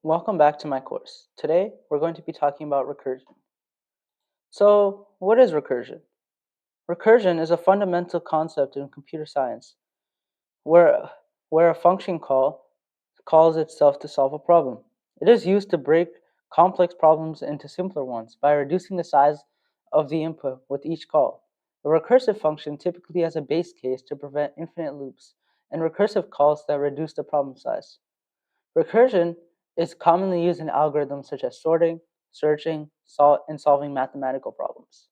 Welcome back to my course. Today, we're going to be talking about recursion. So, what is recursion? Recursion is a fundamental concept in computer science where, where a function call calls itself to solve a problem. It is used to break complex problems into simpler ones by reducing the size of the input with each call. A recursive function typically has a base case to prevent infinite loops and recursive calls that reduce the problem size. Recursion is commonly used in algorithms such as sorting, searching, and solving mathematical problems.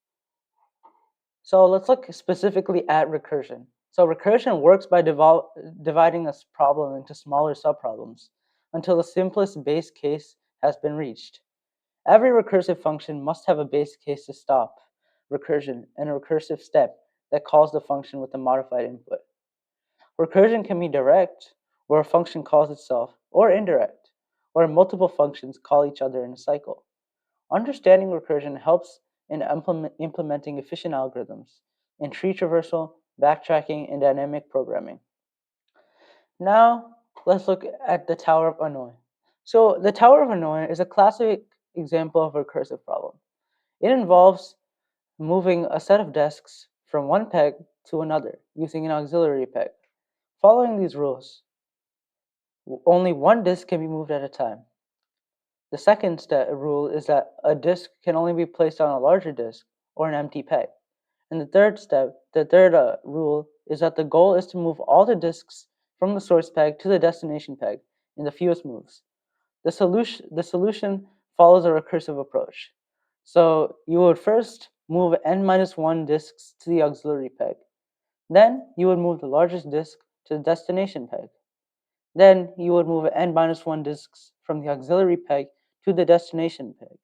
So let's look specifically at recursion. So recursion works by dividing a problem into smaller subproblems until the simplest base case has been reached. Every recursive function must have a base case to stop recursion and a recursive step that calls the function with a modified input. Recursion can be direct, where a function calls itself, or indirect, where multiple functions call each other in a cycle. Understanding recursion helps in implementing efficient algorithms in tree traversal, backtracking, and dynamic programming. Now, let's look at the Tower of Hanoi. So, the Tower of Hanoi is a classic example of a recursive problem. It involves moving a set of desks from one peg to another using an auxiliary peg. Following these rules, only one disk can be moved at a time. The second rule is that a disk can only be placed on a larger disk or an empty peg. And the third rule is that the goal is to move all the disks from the source peg to the destination peg in the fewest moves. The solution follows a recursive approach. So you would first move n-1 disks to the auxiliary peg. Then you would move the largest disk to the destination peg. Then you would move n-1 disks from the auxiliary peg to the destination peg.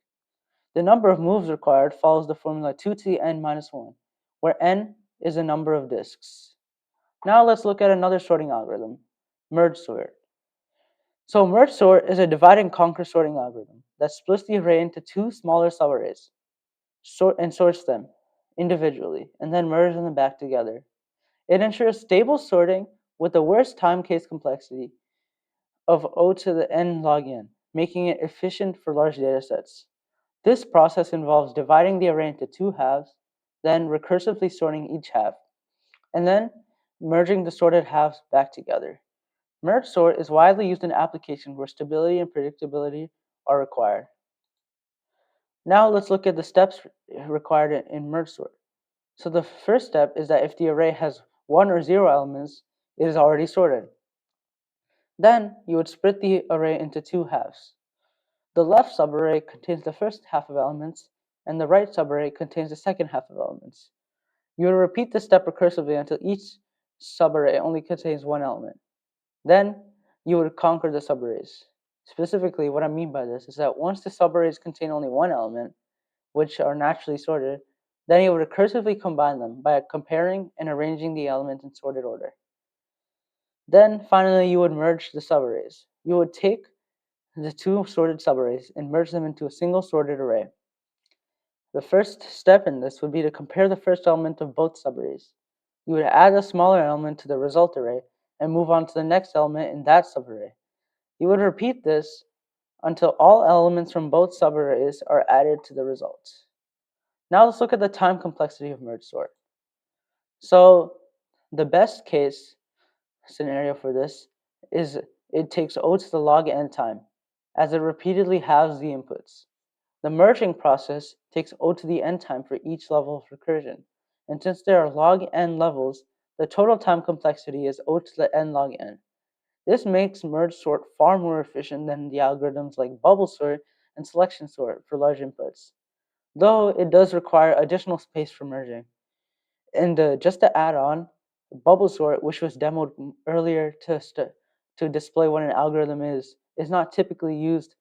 The number of moves required follows the formula 2 to the n-1, where n is the number of disks. Now let's look at another sorting algorithm, merge sort. So merge sort is a divide and conquer sorting algorithm that splits the array into two smaller subarrays, sorts them individually, and then merges them back together. It ensures stable sorting with the worst time case complexity of O to the n log n, making it efficient for large data sets. This process involves dividing the array into two halves, then recursively sorting each half, and then merging the sorted halves back together. Merge sort is widely used in applications where stability and predictability are required. Now let's look at the steps required in merge sort. So the first step is that if the array has 1 or 0 elements, it is already sorted. Then you would split the array into two halves. The left subarray contains the first half of elements, and the right subarray contains the second half of elements. You would repeat this step recursively until each subarray only contains one element. Then you would conquer the subarrays. Specifically, what I mean by this is that once the subarrays contain only one element, which are naturally sorted, then you would recursively combine them by comparing and arranging the elements in sorted order. Then finally, you would merge the subarrays. You would take the two sorted subarrays and merge them into a single sorted array. The first step in this would be to compare the first element of both subarrays. You would add a smaller element to the result array and move on to the next element in that subarray. You would repeat this until all elements from both subarrays are added to the result. Now let's look at the time complexity of merge sort. So the best case scenario for this is it takes O to the log n time, as it repeatedly halves the inputs. The merging process takes O to the n time for each level of recursion, and since there are log n levels, the total time complexity is O to the n log n. This makes merge sort far more efficient than the algorithms like bubble sort and selection sort for large inputs, though it does require additional space for merging. And just to add on, bubble sort, which was demoed earlier to display what an algorithm is not typically used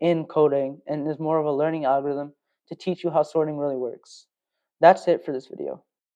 in coding and is more of a learning algorithm to teach you how sorting really works. That's it for this video.